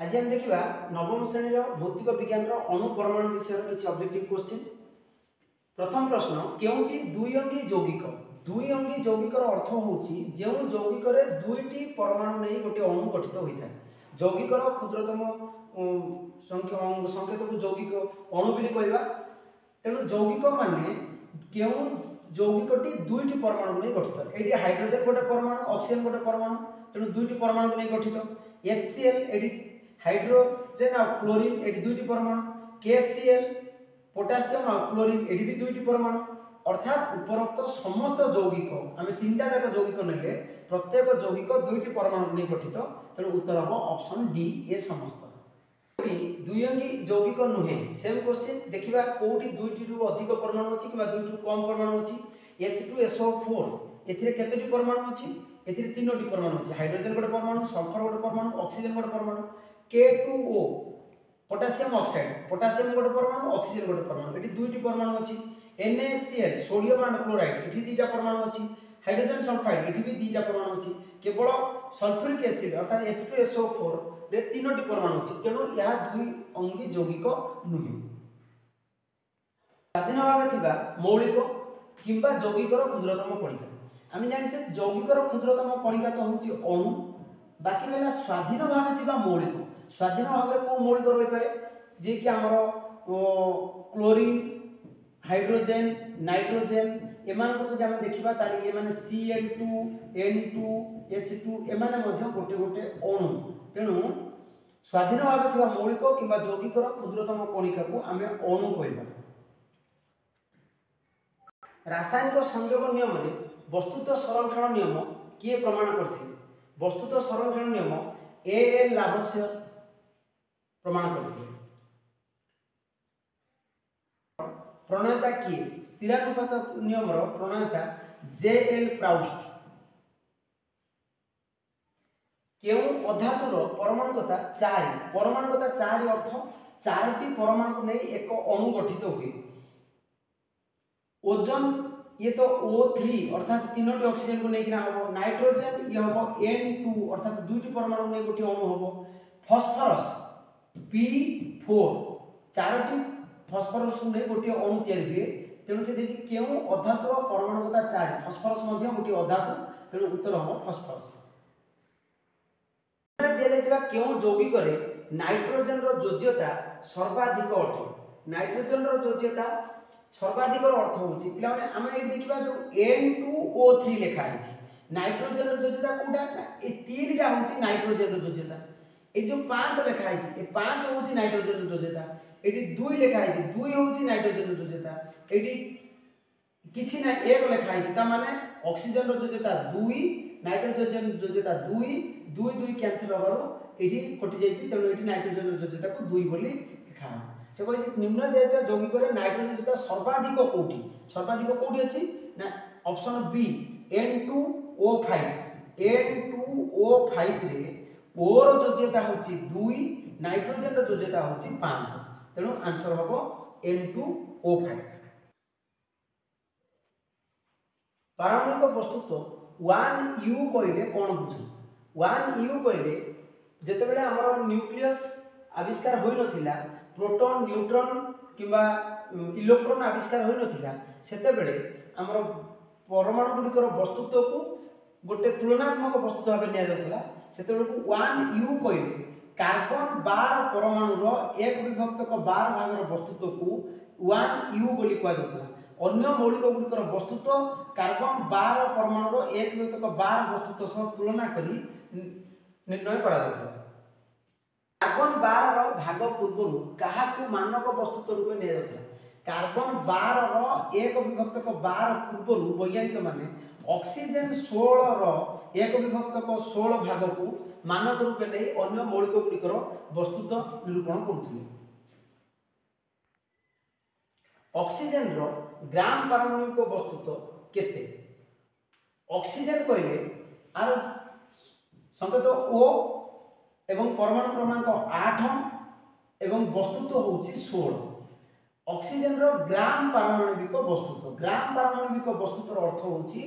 आज हम देखा नवम श्रेणी भौतिक विज्ञान अणु परमाणु विषय किसी ऑब्जेक्टिव क्वेश्चन। प्रथम प्रश्न केउटी दुई अंगी यौगिक दुई अंगी यौगिकर अर्थ होची जो यौगिक दुईटी परमाणु नहीं गोटे अणु गठित होता है। यौगिकर क्षुद्रतम संकेत को यौगिक अणु भी कहवा। तेणु यौगिक माने क्यों यौगिकटी दुईटी परमाणु नहीं गठित। ये हाइड्रोजन गोटे परमाणु ऑक्सीजन गोटे परमाणु तेणु दुईटी परमाणु नहीं गठित। HCl ये हाइड्रोजन और क्लोरीन ये दुईटी परमाणु। KCl पोटासियम और क्लोरीन ये भी दुईटी परमाणु। अर्थात उपरोक्त समस्त यौगिक आम तीनटा जाक यौगिक नेले प्रत्येक यौगिक दुईटी परमाणु नहीं गठित। तेणु उत्तर हम ऑप्शन डी ए समस्त। दुई अंगी यौगिक नुहे सेम क्वेश्चन देखा कौटी दुईटी रु अधिक परमाणु अच्छी कि दुईटी कम परमाणु अच्छी। H2SO4 एथिरे केतोटी परमाणु अच्छी एथिरे तीनोटी परमाणु अच्छी। हाइड्रोजन गोटे परमाणु सल्फर गोटे परमाणु ऑक्सीजन गोटे परमाणु। K2O पोटासियम ऑक्साइड पोटासियम गोटे परमाणु ऑक्सीजन गोटे परमाणु एठी दुईटी परमाणु अच्छी। NaCl सोडियम एंड क्लोराइड एठी दुईटा परमाणु अच्छी। हाइड्रोजन सल्फाइड एठी भी दुईटा परमाणु अच्छी। केवल सल्फ्यूरिक एसिड अर्थात H2SO4 रे तीनोटी परमाणु अच्छी। तेणु यह दुई अंगी यौगिक नुहे। स्वाधीन भाव थिबा मौलिक किंबा यौगिकर क्षुद्रतम कणिका आम जानिछे यौगिकर क्षुद्रतम कणिका तो होची अणु। बाकी रहला स्वाधीन भाव थिबा मौलिक। स्वाधीन भाव को मौलिक रही पारे जे कि हमर क्लोरीन हाइड्रोजन नाइट्रोजन एमान को जब हम देखिबा ताली ये माने Cl2 N2 H2 एमाने मध्य गोटे गोटे अणु। तेणु स्वाधीन भाव थिबा मौलिक किंबा यौगिकर क्षुद्रतम कणिका को आमे अणु कहबा। रासायनिक संयोग नियम रे वस्तुत संरक्षण नियम किए प्रमाण करथिले। वस्तुत संरक्षण नियम A.L. लाभस्य प्रमाण करथिले। प्रणेता किए स्थिरानुपात नियम रो प्रणेता J.L. प्राउस्ट। केउ अधातुर परमाणुकता 4 परमाणुकता 4 अर्थ चारोटी परमाणु को नहीं एक अणु गठित हुए। ओजोन ये तो O3 अर्थात तीनोटी ऑक्सीजन को लेकिन हम नाइट्रोजन ये हम N2 अर्थात दुईटी परमाणु नहीं गोटी अणु हम। फास्फोरस P4 चारोटी फास्फोरस को नहीं गोटी अणु तैयार हुए। तेणु से देखि केउ अधातुर परमाणुकता 4 फास्फोरस मध्य गोटी अधातु। तेणु उत्तर हम फास्फोरस। दिया जायतिबा केउ यौगिक रे नाइट्रोजन रो योज्यता सर्वाधिक अटे। नाइट्रोजन रो योज्यता सर्वाधिक अर्थ होची पिला माने आमे एठी देखिबा जो N2O3 लिखा है नाइट्रोजन रो योज्यता कोडा ए तीनटा होची नाइट्रोजन रो योज्यता। ए जो 5 लिखा है ए 5 होची नाइट्रोजन रो योज्यता। एठी 2 लिखा है 2 होची नाइट्रोजन रो योज्यता। एठी किछि ना 1 लिखा है ता माने ऑक्सीजन रो योज्यता 2 नाइट्रोजन योज्यता 2 2 2 कैंसिल होबारो एठी कटि जायछि। तेणु एठी नाइट्रोजन रो योज्यता को 2 बोली लिखा से कहि निम्न दिया यौगिक रे नाइट्रोजन योज्यता सर्वाधिक कोठी सर्वाधिक कोठी अछि ना ऑप्शन बी N2O5 N2O5 रे O रो योज्यता होछि 2 नाइट्रोजन रो योज्यता होछि 5। तेणु आंसर हबो N2O5। पारमाणविक वस्तुत्व 1U कहले कोन बुझु। 1U कहले जेतेबेले हमर न्यूक्लियस आविष्कार होई नथिला प्रोटॉन न्यूट्रॉन किंबा इलेक्ट्रॉन आविष्कार होई नथिला सेतेबेले हमर परमाणु गुडिकर वस्तुत्व को गोटे तुलनात्मक वस्तुत्व भाबे निया जातला। सेतेबेले को 1U कहले कार्बन 12 परमाणु रो 1 विभक्त 12 भाग रो वस्तुत्व को 1U बोली कुआ जातला। अन्य मौलिक गुडिकर वस्तुत्व कार्बन 12 परमाणु रो 1 विभक्त 12 वस्तुत्व सह तुलना करी निर्णय करा जातला। कार्बन 12 रो भाग पूर्वरु काहाकू मानक वस्तुत्व रूपे निया जातला। कार्बन 12 रो 1 विभक्त 12 पूर्वरु वैज्ञानिक माने ऑक्सीजन 16 रो 1 विभक्त 16 भाग को मानक रूपे नै अन्य मौलिक गुडिकर वस्तुत्व निरूपण करुथिले। ऑक्सीजन रो ग्राम पारमाणविक वस्तुत्व केते। ऑक्सीजन कहले आर संकेत O एवं परमाणु क्रमांक 8 एवं वस्तुत्व होची 16। ऑक्सीजन रो ग्राम पारमाणविक वस्तुत्व अर्थ होची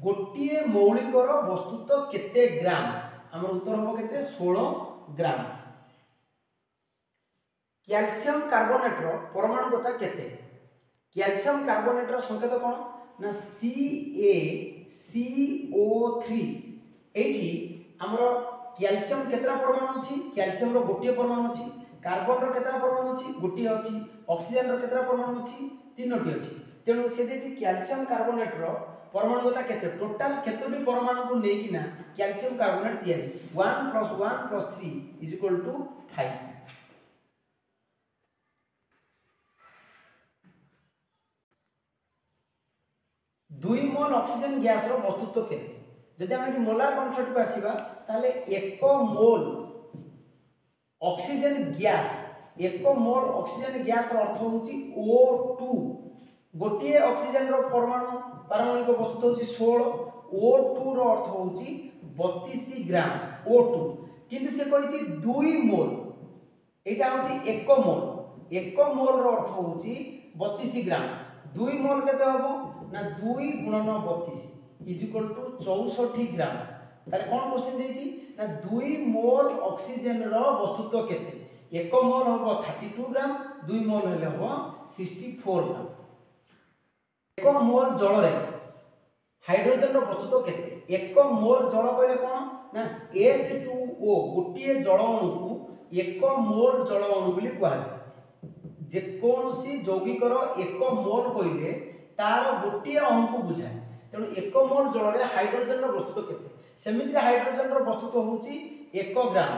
गोटिए मौलिकर वस्तुत्व केते ग्राम। हमर उत्तर हो केते 16 ग्राम। कैल्शियम कार्बोनेट रो परमाणुगता केते कैल्शियम कार्बोनेट रो संकेत कोन ना CaCO3 एठी हमरो कैल्शियम केतरा परमाणु अछि कैल्शियम रो गोटिए परमाणु अछि कार्बन रो केतरा परमाणु अछि गोटिए अछि ऑक्सीजन रो केतरा परमाणु अछि तीनोटी अछि तेणु से देछि कैल्शियम कार्बोनेट रो परमाणुगता केते टोटल केतोटी परमाणु को नेकिना कैल्शियम कार्बोनेट तयारी 1 + 1 + 3 = 5 2 मोल ऑक्सीजन गैस रो वस्तुत्व केते जदि हम एटी मोलार कॉन्सेप्ट को आसीबा ताले 1 mole oxygen gas 1 mole oxygen gas रो अर्थ होची O2 गोटिए ऑक्सीजन रो परमाणु पारमाणविक वस्तुत्व होची 16 O2 रो अर्थ होची 32 ग्राम O2 किंतु से कहिची 2 मोल एटा होची 1 मोल 1 मोल रो अर्थ होची 32 ग्राम 2 मोल केते हबो ना 2 गुणन 32 = 64 ग्राम तारे कोन क्वेश्चन देछि ना 2 मोल ऑक्सीजन रो वस्तुत्व केते 1 मोल हबो 32 ग्राम 2 मोल हेले हबो 64 ग्राम 1 मोल जल रे हाइड्रोजन रो वस्तुत्व केते 1 मोल जल कहले कोन ना H2O गोटिए जल अणु को 1 मोल जल अणु बोली कहै जे कोनोसी यौगिकर 1 मोल कहले तार गोटिए अणु को बुझाय तेणु 1 मोल जल रे हाइड्रोजन रो वस्तुत्व केते सेमिति हाइड्रोजन रो वस्तुत्व होची 1 ग्राम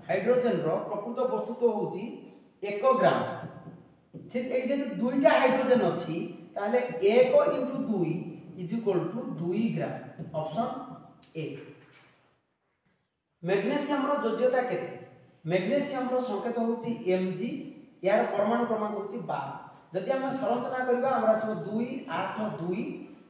हाइड्रोजन रो प्रकृत वस्तुत्व होची 1 ग्राम से एक जे दुईटा हाइड्रोजन अछि ताले 1 * 2 = 2 ग्राम ऑप्शन ए मैग्नीशियम रो योज्यता केते मैग्नीशियम रो संकेत होची Mg यार परमाणु क्रमांक होची 12 जदि हम संरचना करबा हमरा सब 2 8 2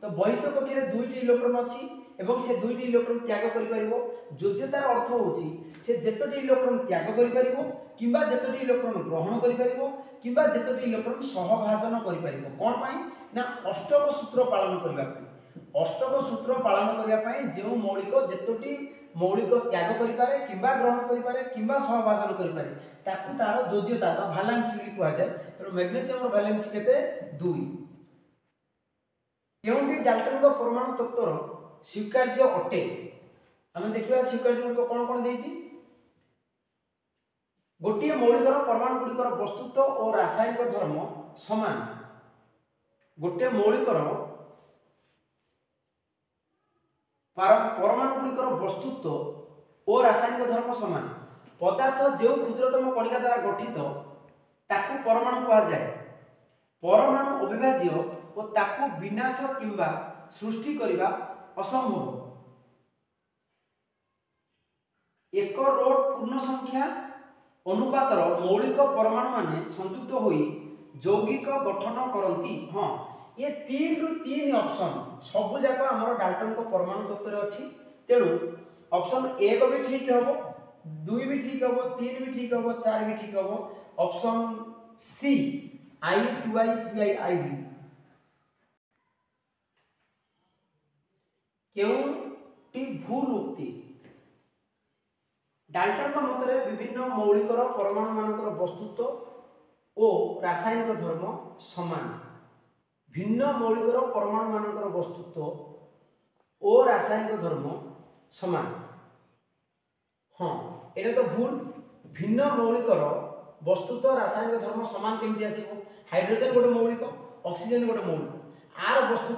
तो बहिष्ठ कक्षीय रे 2 टी इलेक्ट्रॉन अछि एवं से 2 टी इलेक्ट्रॉन त्याग करि परिबो योज्यतार अर्थ होची से जेतोटी इलेक्ट्रॉन त्याग करि परिबो किबा जेतोटी इलेक्ट्रॉन ग्रहण करि परिबो किबा जेतोटी इलेक्ट्रॉन सहभाजन करि परिबो कोन पई ना अष्टक सूत्र पालन करबा पई अष्टक सूत्र पालन करिया पई जे मौलिक जेतोटी मौलिक त्याग करि पारे किबा ग्रहण करि पारे किबा सहभाजन करि पारे ताकू तार योज्यता बा वैलेंस भी कहै जाय त मैग्नीशियम रो वैलेंस केते 2 केउंटी डाल्टन को परमाणु तत्व रो स्वीकार्य अटे हम देखिबा स्वीकार्य को कोन कोन देछि गोटिए मौलिक परमाणु गुड़िकर वस्तुत्व और रासायनिक धर्म समान गोटे मौलिक परमाणु गुड़िकर वस्तुत्व और रासायनिक धर्म समान पदार्थ जो क्षुद्रतम कणिका द्वारा गठित ताकू परमाणु कहा जाए परमाणु अविभाज्य और ताकू विनाश किंबा सृष्टि करबा असंभव एक रोड पूर्ण संख्या अनुपातर मौलिक परमाणु माने संयुक्त होई यौगिक गठन करंती हां ये 3 रु 3 ऑप्शन सब जाक हमर डाल्टन को परमाणु तत्व रे अछि तेणु ऑप्शन 1 भी ठीक हबो 2 भी ठीक हबो 3 भी ठीक हबो 4 भी ठीक हबो option C I 2I 3I IV केउटी भूल उक्ति डाल्टन मतरे विभिन्न मौलिकर परमाणु मानकर वस्तुत्व और रासायनिक धर्म समान भिन्न मौलिकर परमाणु मानकर वस्तुत्व और रासायनिक धर्म समान हाँ एटा तो भूल भिन्न मौलिकर वस्तुत्व रासायनिक धर्म समान केमती आसीबो हाइड्रोजन गोटे मौलिक ऑक्सीजन गोटे मौलिक आर वस्तु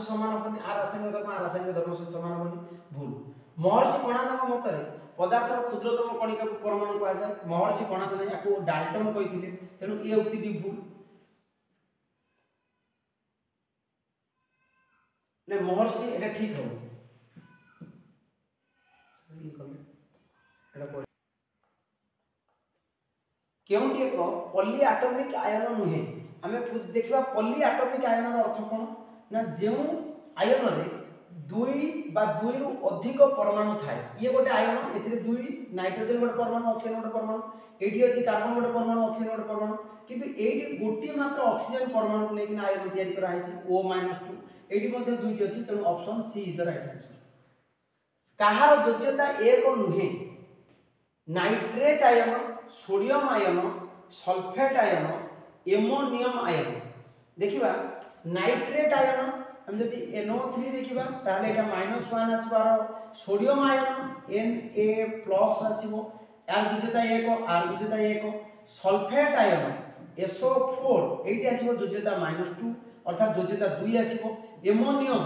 समान होनी आर रासायनिक धर्म से समान होनी भूल महर्षि कणादक मतरे पदार्थर क्षुद्रतम कणिका को परमाणु कहा जाए महर्षि कणाद याको डाल्टन कहिथिले तेणु ए उक्तिटी भूल ने महर्षि एटा ठीक हो केउंटी एक पॉली एटॉमिक आयन नुहे आमे देखिबा पॉली एटॉमिक आयन अर्थ कोन ना जेउ आयन रे 2 बा 2 रु अधिक परमाणु थाए ये गोटे आयन एथिरे 2 नाइट्रोजन गोटे परमाणु ऑक्सीजन गोटे परमाणु एठी अछि कार्बन गोटे परमाणु ऑक्सीजन गोटे परमाणु किंतु एठी गोटे मात्र ऑक्सीजन परमाणु को लेकिन आयन तयारी करा है O-2 एठी मध्ये दुईटी अछि तेणु option C is the right answer कहार योग्यता एक नुहे nitrate ion sodium ion sulphate ion ammonium ion देखिबा नाइट्रेट आयन हम जदि NO3 देखिबा ताले एटा -1 आसबार सोडियम आयन Na+ आसीबो आर जोजेता 1 आर जोजेता 1 सल्फेट आयन SO4 एटी आसीबो जोजेता -2 अर्थात जोजेता 2 आसीबो एमोनियम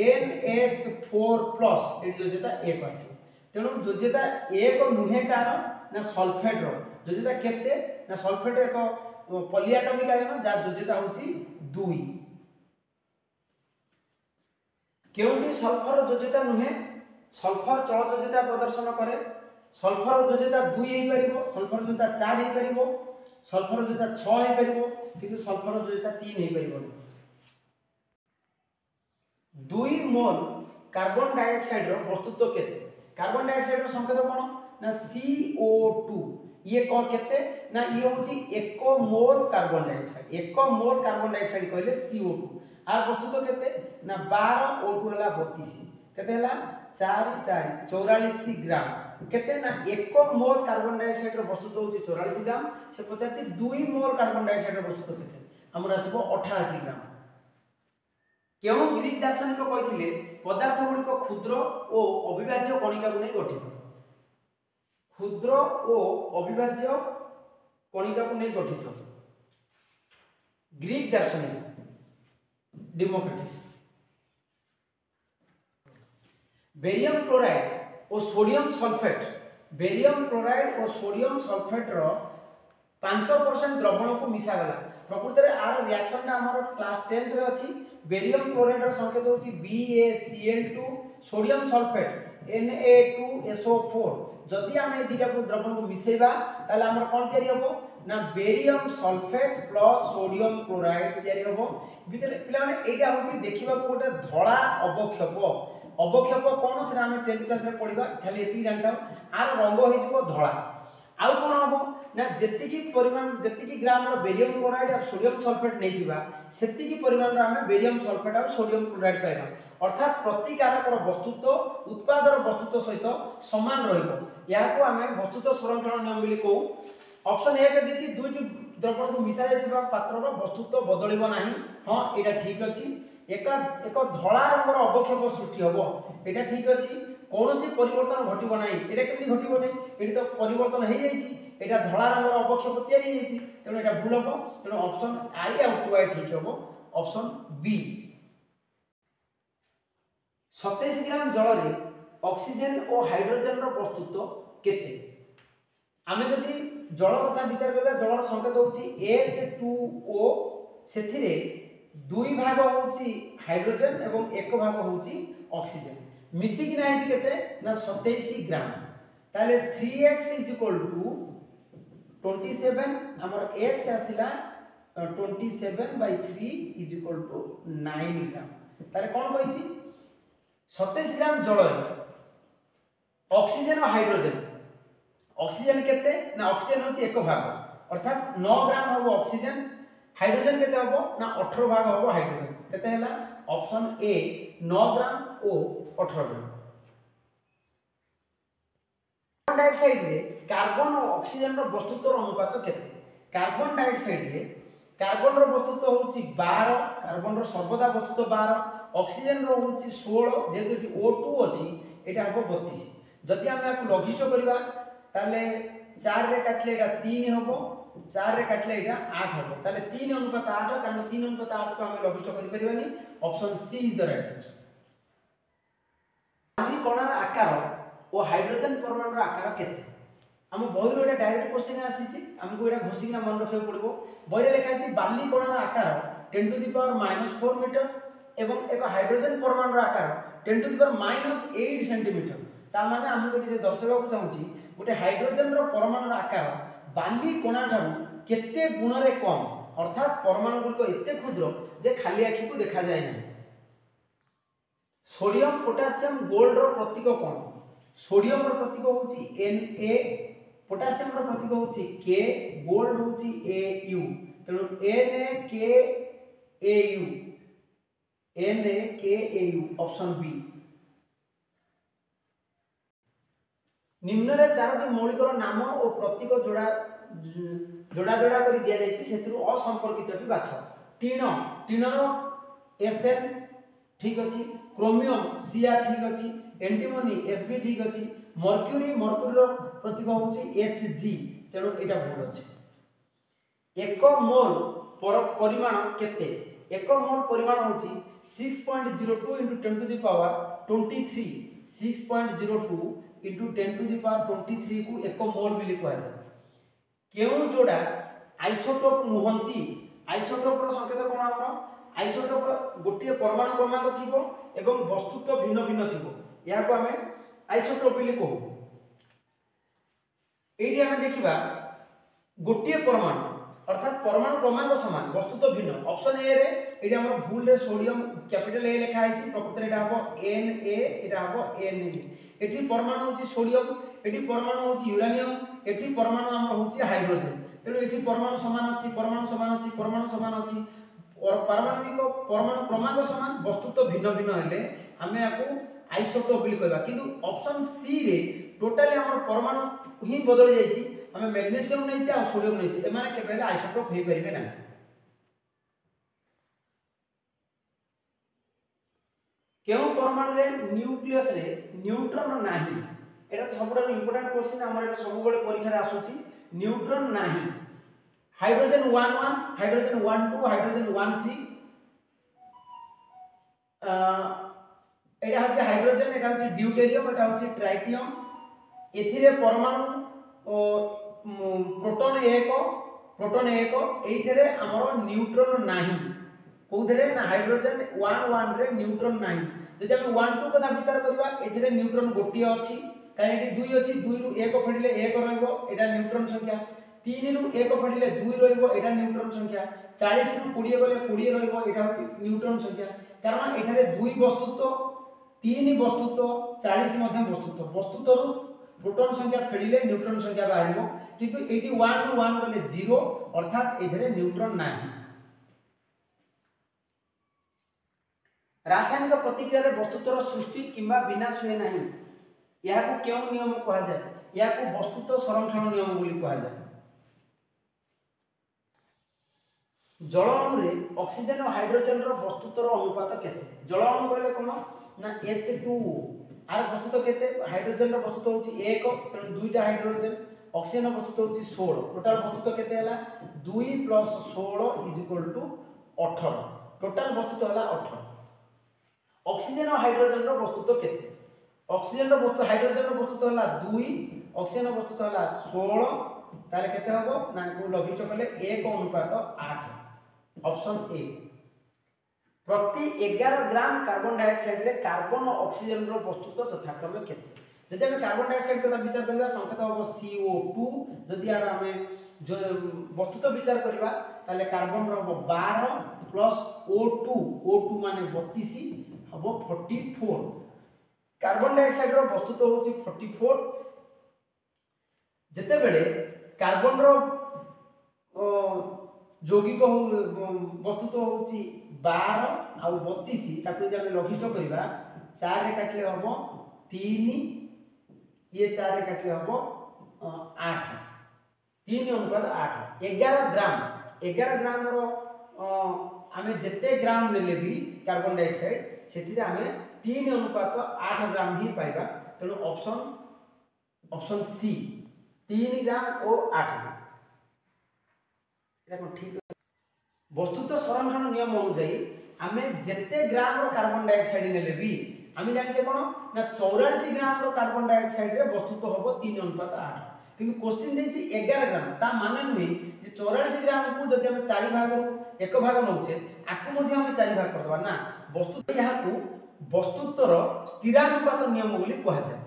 NH4+ एटी जोजेता 1 आसीबो तेणु जोजेता 1 नुहे कार ना सल्फेट रो जोजेता केते ना सल्फेट एक पॉलीएटॉमिक आयन जा जोजेता होची 2 केउंटी सल्फर जोजेता नुहे सल्फर चल जोजेता प्रदर्शन करे सल्फर जोजेता 2 हे परिबो सल्फर जोजेता 4 हे परिबो सल्फर जोजेता 6 हे परिबो किंतु सल्फर जोजेता 3 हे परिबो 2 मोल कार्बन डाइऑक्साइड रो वस्तुत्व केते कार्बन डाइऑक्साइड रो संकेत कोन ना CO2 ये को केते ना ये होची 1 mole carbon dioxide 1 mole carbon dioxide कहले CO2 आर वस्तुत्व केते ना 12 O2 हला 32 केते हला 4 4 44 ग्राम केते ना 1 मोल कार्बन डाइऑक्साइड रो वस्तुत्व होची 44 ग्राम से पचाची 2 मोल कार्बन डाइऑक्साइड रो वस्तुत्व केते हमर आसीबो 88 ग्राम केउ ग्रीक दार्शनिक कहिथिले पदार्थ गुडी को क्षुद्र ओ अविभाज्य कणिका को नै गठित क्षुद्र ओ अविभाज्य कणिका को नै गठित ग्रीक दार्शनिक डेमोक्रिटस बेरियम क्लोराइड और सोडियम सल्फेट बेरियम क्लोराइड और सोडियम सल्फेट रो 5% द्रवण को मिसा गला प्रकृति रे आर रिएक्शन ता हमर क्लास 10th रे अछि बेरियम क्लोराइड रो संकेत होची BaCl2 सोडियम सल्फेट Na2SO4 जदि हम ए दुटा को द्रवण को मिसेबा ताले हमर कोन तयारी होबो ना barium sulphate plus sodium chloride तयारी होबो बितले पिला माने एटा होची देखिबा को गोटे धळा अवक्षेप कोन से हम 10th क्लास रे पढिबा खाली एति जानता आर रंग होई जबो धळा आउ कोन होबो ना जेतिकी परिमाण जेतिकी ग्राम रो बेरियम क्लोराइड और सोडियम सल्फेट नै दिबा सेतिकी परिमाण रो हम बेरियम सल्फेट और सोडियम क्लोराइड पाइबा अर्थात प्रतिकारक रो वस्तुत्व उत्पादर वस्तुत्व सहित समान रहिबो याको हम वस्तुत्व संरक्षण नियम बिली को ऑप्शन ए के देछि दुईटी द्रवण को मिसा जायतिबा पात्र रो वस्तुत्व बदलिबो नाही हां एटा ठीक अछि एक धळा रंगर अवक्षेप सृष्टि होबो एटा ठीक अछि कोनोसी परिवर्तन घटिबो नाही एटा केमि घटिबो नाही एटी तो परिवर्तन हे जायछि एटा धळा रंगर अवक्षेप तयारी जायछि तेनो एटा भूल होबो तेनो ऑप्शन आई और 2 ठीक होबो ऑप्शन बी 27 ग्राम जल रे ऑक्सीजन और हाइड्रोजन रो वस्तुत्व केते आमे जदि जल कथा विचार करबा जलर संकेत होची H2O सेथिरे 2 भाग होची हाइड्रोजन एवं 1 भाग होची ऑक्सीजन मिसी कि नाही केते ना 27 ग्राम ताले 3x = 27 हमर x आसिला 27/3 = 9 ग्राम ताले कोन कहिची 27 ग्राम जल रे ऑक्सीजन और हाइड्रोजन ऑक्सीजन केते ना ऑक्सीजन होची 1 भाग अर्थात 9 ग्राम होबो ऑक्सीजन हाइड्रोजन केते होबो ना 18 भाग होबो हाइड्रोजन केते हला ऑप्शन ए 9 ग्राम और 18 ग्राम कार्बन डाइऑक्साइड रे कार्बन और ऑक्सीजन रो वस्तुत्व रो अनुपात केते कार्बन डाइऑक्साइड रे कार्बन रो वस्तुत्व होची 12 कार्बन रो सर्वदा वस्तुत्व 12 ऑक्सीजन रो होची 16 जेतु O2 अछि एटा हबो 32 जदि हम याकु लघिष्ठ करबा ताले 4 रे काटले एटा 3 हबो 4 रे काटले एटा 8 हबो ताले 3 अनुपात 8 कारण 3 अनुपात 8 को हम लघिष्ठ करि परिबानी option C is the right answer बाली कणार आकार और हाइड्रोजन परमाणु आकार केते हम बहिरो एटा डायरेक्ट क्वेश्चन आसीची हमको एटा घोषिकना मन रखे पड़बो बहिरे लिखा अछि बाली कणार आकार 10 टू द पावर -4 मीटर एवं एक हाइड्रोजन परमाणु आकार 10 टू द पावर -8 सेंटीमीटर ता माने हमको एटी से दर्शाबा को चाहूची गोटे हाइड्रोजन रो परमाणु आकार बाली कणा ठारू केते गुण रे कम अर्थात परमाणु गुड एते क्षुद्र जे खाली आखी को देखा जाय ना सोडियम पोटेशियम गोल्ड रो प्रतीक कोन सोडियम रो प्रतीक होची Na पोटेशियम रो प्रतीक होची K गोल्ड होची Au तेनु NaKAu ऑप्शन बी निम्न चारोटी मौलिकर नाम और प्रतीक जोड़ा जोड़ा जोड़ा कर दिया जायछि सेतु असंपर्कितटी बाछ। टीण टीणर एसएन ठीक अछि, क्रोमियम सीआर ठीक अछि, एंटीमनी एसबी ठीक अछि, मर्क्यूरी मर्क्यूरीर प्रतीक होछि एचजी, तेणु एटा भूल अछि। एक मोल परिमाण केते? एक मोल परिमाण होछि 6.02 * 10 to the power 23, 6.02 * 10 to the power 23 को एक मोल बोली कहै छै। केउ जोड़ा आइसोटोप नुहंती, आइसोटोप रो संकेत कोन हमर? आइसोटोप गोटे परमाणु क्रमांक थिबो एवं वस्तुत्व भिन्न भिन्न थिबो, या को हमें आइसोटोप बोली कहू। एठी हमें देखिबा गोटे परमाणु अर्थात परमाणु क्रमांक समान वस्तुत्व भिन्न। ऑप्शन ए रे एठी हमर भूल रे सोडियम कैपिटल ए लिखा है, प्रकृति एटा हबो Na, एटा हबो Na। एठी परमाणु होची सोडियम, एठी परमाणु होची यूरेनियम, एठी परमाणु हमर होची हाइड्रोजन। तेणु एठी परमाणु समान अछि, परमाणु समान अछि, परमाणु समान अछि और पारमाणविक परमाणु क्रमांक समान वस्तुत्व भिन्न भिन्न हेले हमें याकू आइसोटोप बोली कहबा। किंतु ऑप्शन सी रे टोटली हमर परमाणु ही बदल जायछि, हमें मैग्नीशियम नै छै आ सोडियम नै छै, एमाने केबेले आइसोटोप हेइ परिबे नै। केउ परमाणु रे न्यूक्लियस रे न्यूट्रॉन नाही? एटा तो सबटा इंपोर्टेंट क्वेश्चन हमर एटा सब बेले परीक्षा रे आसुची। न्यूट्रॉन नाही, हाइड्रोजन 11, हाइड्रोजन 12, हाइड्रोजन 13 एटा होची हाइड्रोजन, एटा होची ड्यूटेरियम, एटा होची ट्राइटियम। एथिरे परमाणु प्रोटॉन 1, प्रोटॉन 1 एथिरे हमर न्यूट्रॉन नाही। कोथरे ना हाइड्रोजन 11 रे न्यूट्रॉन नाही। जदि हम 12 कथा विचार करबा एथिरे न्यूट्रॉन गोटी अछि, काहे एठी 2 अछि, 2 रु 1 फेडिले 1 रहइबो, एटा न्यूट्रॉन संख्या। 3 रु 1 फेडिले 2 रहइबो, एटा न्यूट्रॉन संख्या। 40 रु 20 गले 20 रहइबो, एटा होची न्यूट्रॉन संख्या। कारण एठारे 2 वस्तुत्व, 3 वस्तुत्व, 40 मध्ये वस्तुत्व। वस्तुत्व रु प्रोटॉन संख्या फेडिले न्यूट्रॉन संख्या बाहरिबो, किंतु एठी 1 रु 1 गले 0, अर्थात एथिरे न्यूट्रॉन नाही। रासायनिक प्रतिक्रिया रे वस्तुत्वर सृष्टि किंबा विनाश हुए नाही, याकू केउ नियम कहा जाय? याकू वस्तुत्व संरक्षण नियम बोली कहा जाय। जल अणु रे ऑक्सीजन और हाइड्रोजन रो वस्तुत्वर अनुपात केते? जल अणु कहले कोन ना H2O, आर वस्तुत्व केते? हाइड्रोजन रो वस्तुत्व होची 1, तेणु 2टा हाइड्रोजन। ऑक्सीजन रो वस्तुत्व होची 16, टोटल वस्तुत्व केते हला? 2 + 16 = 18, टोटल वस्तुत्व हला 18। ऑक्सीजन और हाइड्रोजन रो वस्तुत्व केते? ऑक्सीजन रो वस्तुत्व हाइड्रोजन रो वस्तुत्व हला 2, ऑक्सीजन रो वस्तुत्व हला 16, ताले केते हबो ना को लघिष्ठ कले 1:8। Option A. प्रति 11 ग्राम कार्बन डाइऑक्साइड रे कार्बन और ऑक्सीजन रो वस्तुत्व यथाक्रमे केते? जदि हम कार्बन डाइऑक्साइड कथा विचार करबा संकेत हबो CO2, जदि आर हमें जो वस्तुत्व विचार करबा ताले कार्बन रो हबो 12 प्लस O2, O2 माने 32 हबो 44। कार्बन डाइऑक्साइड रो वस्तुत्व होची 44, जेते बेले कार्बन रो यौगिक वस्तुत्व होची 12 आ 32, ताकू जे हम लघिष्ठ करबा 4 रे काटले हबो 3, ये 4 रे काटले हबो 8, 3:8। 11 ग्राम, 11 ग्राम रो आमे जेते ग्राम लेले भी कार्बन डाइऑक्साइड सेति रे आमे 3:8 ग्राम ही पाइबा। तेणु ऑप्शन सी 3 ग्राम और 8 ग्राम एटा ठीक। वस्तुत्व संरक्षण नियम अनुसार आमे जेते ग्राम रो कार्बन डाइऑक्साइड नेले भी आमे जानि कोन ना 84 ग्राम रो कार्बन डाइऑक्साइड रे वस्तुत्व होबो 3:8, किंतु क्वेश्चन देछि 11 ग्राम। ता माने नुई जे 84 ग्राम को जदि हम 4 भाग रो 1 भाग नउछे आकु मध्ये हम 4 भाग करदबा ना, वस्तुत्व याकू वस्तुत्वर स्थिरानुपात नियम बोली कहा जाय।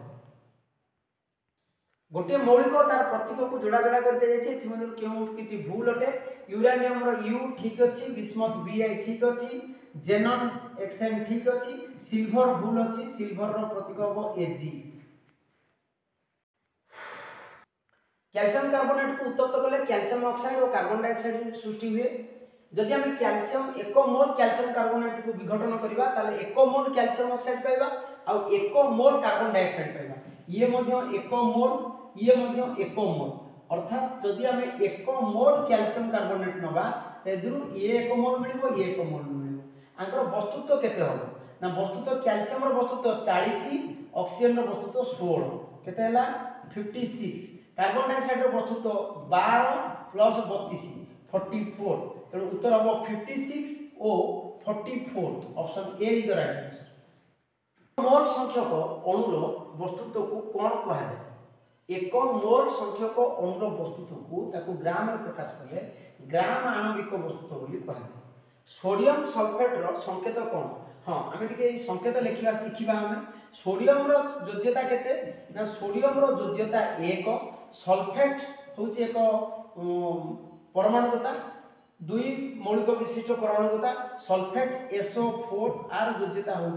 गोटे मौलिक तार प्रतीक को जोड़ा जोड़ा कर दे जायछि, एथि केउ किति भूल अटे? यूरेनियम रो U ठीक अछि, बिस्मथ Bi ठीक अछि, जेनन Xn ठीक अछि, सिल्वर भूल अछि, सिल्वर रो प्रतीक हबो Ag। कैल्शियम कार्बोनेट को उत्तप्त कले कैल्शियम ऑक्साइड और कार्बन डाइऑक्साइड सृष्टि हुए। जदि हम कैल्शियम 1 मोल कैल्शियम कार्बोनेट को विघटन करबा ताले 1 मोल कैल्शियम ऑक्साइड पाइबा आ 1 मोल कार्बन डाइऑक्साइड पाइबा। ये मध्य 1 मोल ये मध्य 1 मोल अर्थात जदि आम 1 मोल कैल्शियम कार्बोनेट नबा तेदुरु ये 1 मोल मिलिबो ये 1 मोल मिलिबो आंकर वस्तुत्व केते हबो ना वस्तुत्व कैल्शियम रो वस्तुत्व 40 ऑक्सीजन रो वस्तुत्व 16 केते हला 56 कार्बन डाइऑक्साइड रो वस्तुत्व 12 प्लस 32 44 तेणु उत्तर हम 56 ओ 44 option A is the right answer. Mole संख्यक अणुर वस्तुत्व को कौन कहा जाए एक मोल संख्यक अणुर वस्तुत्व को ताकू ग्राम में प्रकाश कले ग्राम आणविक वस्तुत्व बोली कहा जाए। सोडियम सल्फेट रो संकेत कौन हाँ आम टे संकेत लिखा शिखा आम सोडियम रो योज्यता केते ना सोडियम रो योज्यता 1 सल्फेट हूँ एक परमाणुकता 2 मौलिक विशिष्ट परमाणुकता सल्फेट SO4 आर योज्यता हूँ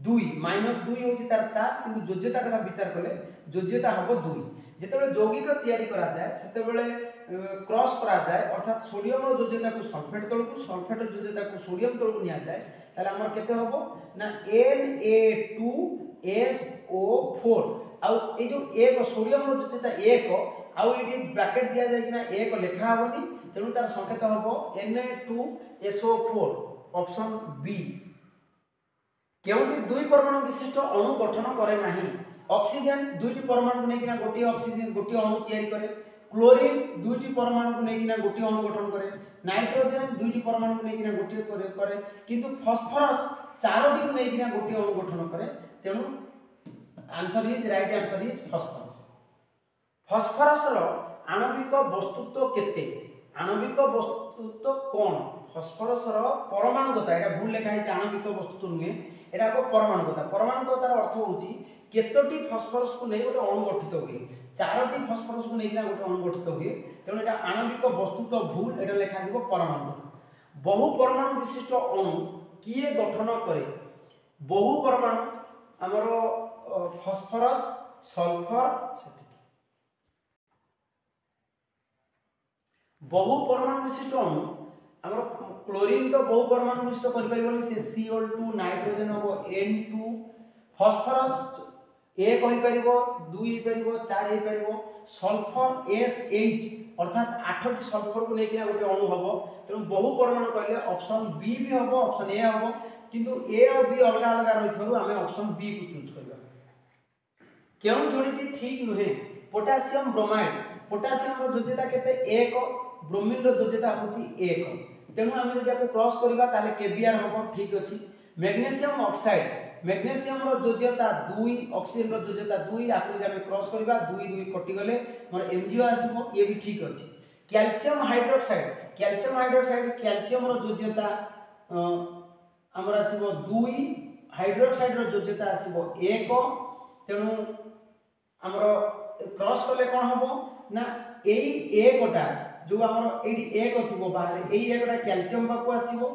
2 -2 हूँ तार चार्ज किंतु योज्यता कथा विचार कले योज्यता हम 2 जिते यौगिक तैयारी करा जाए से क्रॉस करा जाए अर्थात सोडियम योज्यता को सल्फेट तल को सल्फेट योज्यता को सोडियम तल को निया जाए ताले हमर केते हबो ना Na2SO4 आउ ए जो एक सोडियम योज्यता 1 आउ एठी ब्रैकेट दिया जाय कि ना 1 लिखा होनी तेणु तार संकेत हबो Na2SO4 ऑप्शन बी। केउटी 2 परमाणु विशिष्ट अणु गठन करे नाही ऑक्सीजन 2टी परमाणु को लेकिना गोटी ऑक्सीजन गोटी अणु तैयारी करे क्लोरीन 2टी परमाणु को लेकिना गोटी अणु गठन करे नाइट्रोजन 2टी परमाणु को लेकिना गोटी करे किंतु फास्फोरस 4टी को लेकिना गोटी अणु गठन करे तेणु answer is right answer is phosphorus. Phosphorus रो आणविक वस्तुत्व केते आणविक वस्तुत्व कोन फास्फोरस रो परमाणुकता एटा भूल लिखा है आणविक वस्तुत्व नुहे एटा को परमाणुकतार अर्थ होची केतोटी फास्फोरस को नहीं गोटे अणु गठित हुए 4टी फास्फोरस को नहीं गोटे अणु गठित हुए तेणु एटा आणविक वस्तुत्व भूल एटा लिखा जिवो परमाणुकता। बहु परमाणु विशिष्ट अणु किए गठन करे बहु परमाणु हमरो फास्फोरस सल्फर बहु परमाणु विशिष्ट अणु हमरो क्लोरीन तो बहु परमाणु विशिष्ट कर परिबोली से Cl2 नाइट्रोजन हो N2 फास्फोरस 1 होई परिबो 2 होई परिबो 4 होई परिबो सल्फर S8 अर्थात 8टी सल्फर को लेकिना गोटे अणु हबो तेणु बहु परमाणु कहले ऑप्शन बी भी हबो ऑप्शन ए हबो किंतु ए और बी अलग अलग रहिथरु हमें ऑप्शन बी को चूज करबा। केउ जोड़ीटी ठीक नुहे पोटेशियम ब्रोमाइड पोटेशियम रो योज्यता केते 1 ब्रोमीन रो योज्यता होची 1 तेणु आम जब आपको क्रॉस करवा ताले केबीआर हम ठीक अच्छी। मैग्नेशियम ऑक्साइड मैग्नेशियम रो योज्यता 2 ऑक्सीजन रो योज्यता 2 आपको जब आम क्रॉस करवा 2 2 कटि गले मोर एमजीओ आसीबो ये भी ठीक अच्छी। कैल्शियम हाइड्रोक्साइड कैल्शियम रो योज्यता हमर आसीबो 2 हाइड्रोक्साइड रो योज्यता आसीबो 1 तेणु हमर क्रॉस कले कोन हबो ना एई एकटा जो हमर एडी एक थिबो बाहर एई एकटा कैल्शियम पाकु आसीबो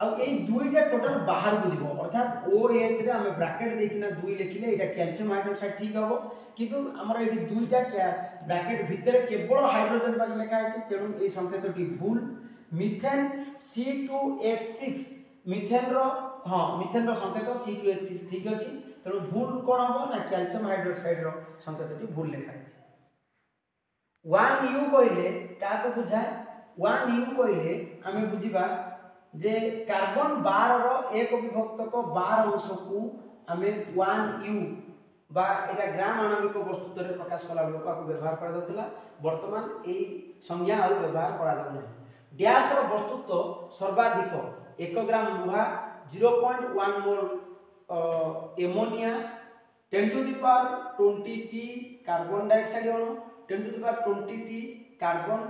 आ एई दुईटा टोटल बाहर को जीवो अर्थात OH रे हम ब्रैकेट देकिना 2 लिखिले एटा कैल्शियम हाइड्रोक्साइड ठीक हबो किंतु हमर एडी दुईटा ब्रैकेट भितर केवल हाइड्रोजन पाक लिखा है तेणु एई संकेतटी भूल। मिथेन C2H6 मिथेन रो हां मिथेन रो संकेत C2H6 ठीक अछि तेणु भूल कोन हबो ना कैल्शियम हाइड्रोक्साइड रो संकेतटी भूल लिखा है। 1U कहले काको बुझाए 1U कहले आमे बुझिबा जे कार्बन 12 रो एक विभक्तक 12 अंश को आमे 1U बा एटा ग्राम आणविक वस्तुत्व रे प्रकाश कला लोक को व्यवहार करा जातला वर्तमान एई संज्ञा आ व्यवहार करा जाउ नै। डैश रो वस्तुत्व सर्वाधिक 1 ग्राम लुहा 0.1 mole ammonia 10 to the power 20 टी कार्बन डाइऑक्साइड अणु 10 टू द पावर 20 टी कार्बन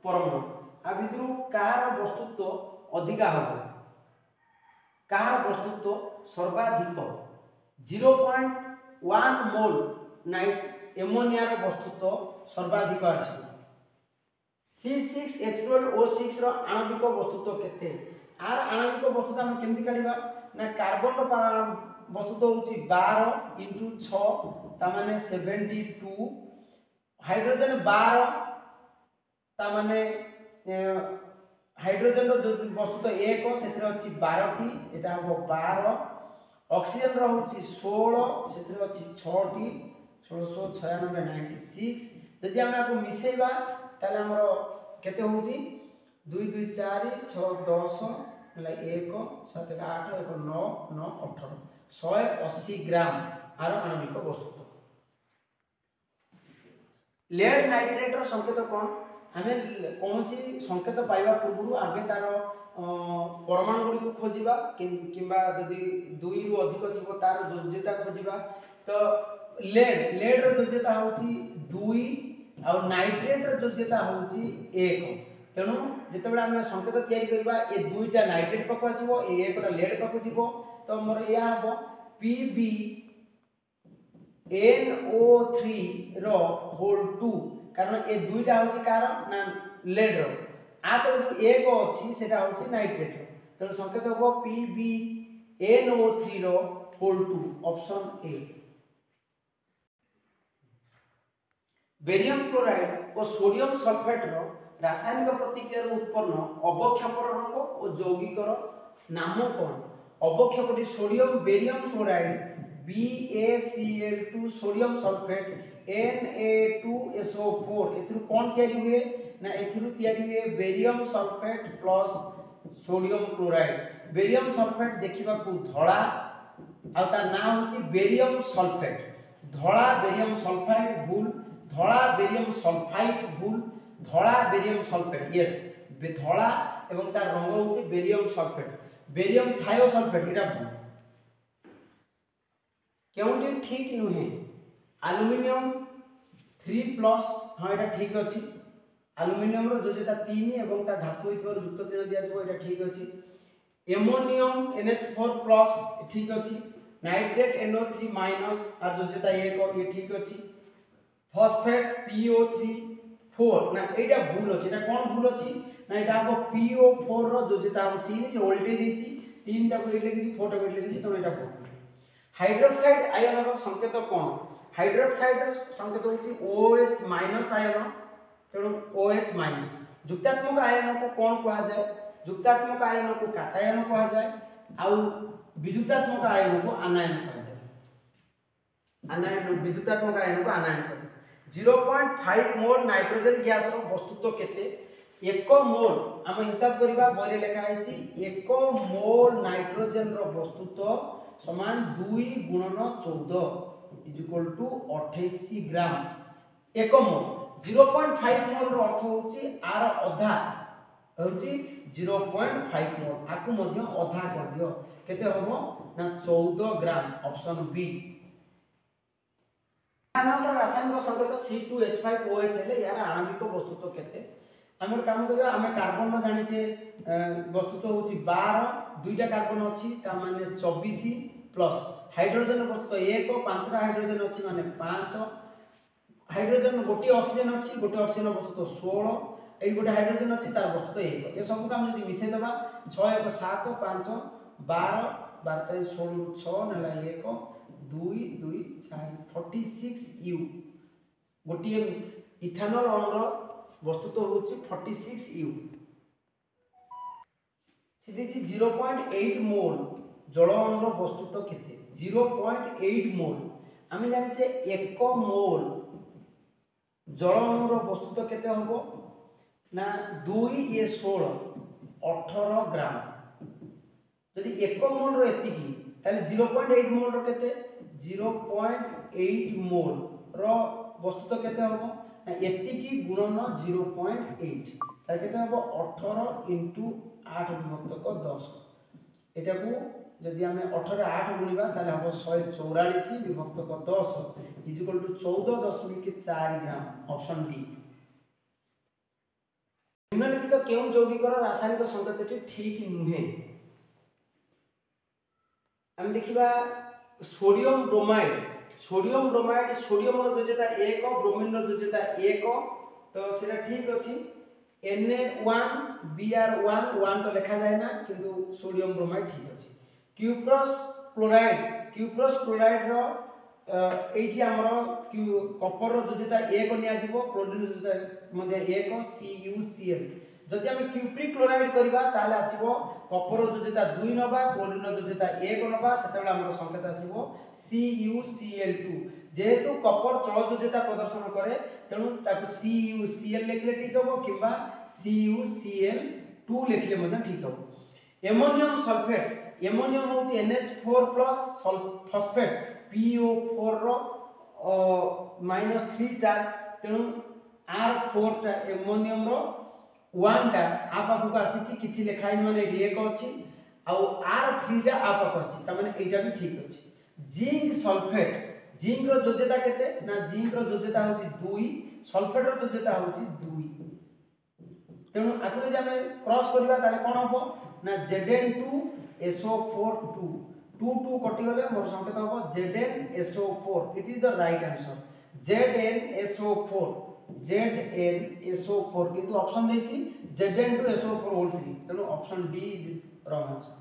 परमाणु आ भितरु कहार वस्तुत्व अधिका हबो कहार वस्तुत्व सर्वाधिक 0.1 मोल नाइट एमोनिया रो वस्तुत्व सर्वाधिक आसीबो। C6H12O6 रो आणविक वस्तुत्व केते आर आणविक वस्तुत्व हम केमति काढिबा ना कार्बन रो वस्तुत्व होची 12 * 6 ता माने 72 हाइड्रोजन 12 ता माने हाइड्रोजन रो वस्तुत्व 1 सेथरे अछि 12 टी एटा हो 12 ऑक्सीजन रो होची 16 सेथरे अछि 6 टी 1696 96 जदि आम आपको मिसेबा ताले हमर केते होउची 2 2 4 6 10 मतलब 1 7 8 1 9 9 18 180 ग्राम आर आणविक वस्तुत्व। लेड नाइट्रेट रो संकेत कोन आमे कोनोसी संकेत पाइबा पूर्व आगे तार परमाणु गुडी को खोजिबा किंबा जदि 2 रु अधिक थिबो तार योज्यता खोजिबा। तो लेड रो योज्यता होची 2 आ नाइट्रेट रो योज्यता होची 1। तेणु जेतेबेले आमे संकेत तयारी करबा ए दुईटा नाइट्रेट पक आसीबो ए एकटा लेड पक जिवो तो मोर या हबो Pb NO3 रो होल 2 कारण ए दुईटा होची कारण ना लेड रो आ तो जो एक अछि सेटा होची नाइट्रेट रो तेणु संकेत हबो Pb NO3 रो whole 2 option A. Barium chloride और सोडियम सल्फेट रो रासायनिक प्रतिक्रिया उत्पन्न अवक्षेपर रंग और यौगिकर नाम कौन। अवक्षेपटी sodium barium chloride BaCl2 sodium sulphate Na2SO4 एथरु कोन तयारी हुए ना एथरु तयारी हुए barium sulphate plus sodium chloride. Barium sulphate देखिबा को धळा आ ता ना होची बेरियम सल्फेट धळा बेरियम सल्फाइड भूल धळा बेरियम सल्फाइड भूल धळा बेरियम सल्फेट यस धळा एवं तार रंग होची बेरियम सल्फेट बेरियम थायोसल्फेट एटा भूल केउंटे ठीक नुहे। एल्युमिनियम 3+ हां एटा ठीक अछि एल्युमिनियम रो योज्यता 3 एवं ता धातु हितवर युक्त चिन्ह दिया जबो एटा ठीक अछि। एमोनियम NH4+ ठीक अछि नाइट्रेट NO3- आर योज्यता 1 ये ठीक अछि। फॉस्फेट PO3 4 ना एटा भूल अछि एटा कोन भूल अछि ना एटा हमको PO4 रो योज्यता 3 से वोल्टेज देछि 3 टा को लिखि 4 टा को लिखि तो एटा भूल। हाइड्रोक्साइड आयन रो संकेत कोन हाइड्रोक्साइड रो संकेत होछि OH- आयन तेणु OH- जुक्तात्मक आयन को कोन कहा जाय जुक्तात्मक आयन को काटायन कहा जाय आउ विजुक्तात्मक आयन को आनायन कहा जाय। आनायन विजुक्तात्मक आयन को आनायन कहा जाय। 0.5 मोल नाइट्रोजन गैस रो वस्तुत्व केते 1 मोल हम हिसाब करबा बरे लेखा आइछि 1 मोल नाइट्रोजन रो वस्तुत्व समान 2 गुणन 14 = 28 ग्राम 1 मोल। 0.5 मोल रो अर्थ होची आर अधा होची 0.5 मोल आकु मध्य अधा कर दियो केते होबो ना 14 ग्राम ऑप्शन बी। इथानॉल रो रासायनिक संकेत C2H5OH हेले यार आणविक वस्तुत्व केते हमर काम करबा हमें कार्बन रो जानि छे वस्तुत्व होची 12 दुईटा कार्बन अछि ता माने 24 प्लस हाइड्रोजन वस्तुत्व 1 5 टा हाइड्रोजन अछि माने 5 हाइड्रोजन गोटी ऑक्सीजन अछि गोटी ऑक्सीजन वस्तुत्व 16 एई गोटे हाइड्रोजन अछि तार वस्तुत्व 1 ये सब काम यदि मिसे दबा 6 1 7 5 12 12 4 16 6 नला 1 2 2 4 46 U गोटी इथानॉल अणुर वस्तुत्व होची 46 U सिधे 0.8 मोल जल अणुर वस्तुत्व केते 0.8 मोल आमे जानि छे 1 मोल जल अणुर वस्तुत्व केते होबो ना 2 ये 16 18 ग्राम यदि 1 मोल रो एतिकी ताले 0.8 मोल रो केते 0.8 मोल रो वस्तुत्व केते होबो ना एतिकी गुणन 0.8 ताले केते होबो 18 * 8 विभक्त 10 एटा को यदि हमें 18 रे 8 गुणिबा ताले हम 144 विभक्त 10 = 14.4 ग्राम ऑप्शन डी। निम्नलिखित केउ यौगिकर रासायनिक संकेतटी ठीक नुहे हम देखिबा सोडियम ब्रोमाइड सोडियम रो योज्यता 1 ब्रोमीन रो योज्यता 1 तो सेटा ठीक अछि Na1 Br1 1 तो लिखा जाय ना किंतु सोडियम ब्रोमाइड ठीक अछि। क्यूप्रस क्लोराइड रो एठी हमरो कपर रो योज्यता 1 निया जिवो क्लोरीन योज्यता मध्ये 1 CuCl जदि हम क्यूप्रिक क्लोराइड करबा ताले आसीबो कपर रो योज्यता 2 नबा क्लोरीन रो योज्यता 1 नबा सेतेबेला हमरो संकेत आसीबो CuCl2 जेहेतु कपर चल योज्यता प्रदर्शन करे तेणु ताकू CuCl लिखले ठीक हम कि CuCl2 लिखले मध्य ठीक हम। एमोनियम सल्फेट एमोनियम होची NH4 प्लस फॉस्फेट PO4 रो -3 चार्ज तेणु R4 टा एमोनियम रो 1 टा आ पाखु आसी किछि लेखाइन माने एक अछि आ R3 टा आ पाखु आसी त माने एटा भी ठीक अछि। जिंक सल्फेट जिंक रो योज्यता केते ना जिंक रो योज्यता होची 2 सल्फेट रो योज्यता होची 2 तेणु आकु जे हमें क्रॉस करबा ताले कोन हबो ना Zn2SO4 2 कटि गले मोर संकेत हबो ZnSO4 it is the right answer ZnSO4 किंतु ऑप्शन देछि Zn2SO4 3 तेणु option D is wrong answer.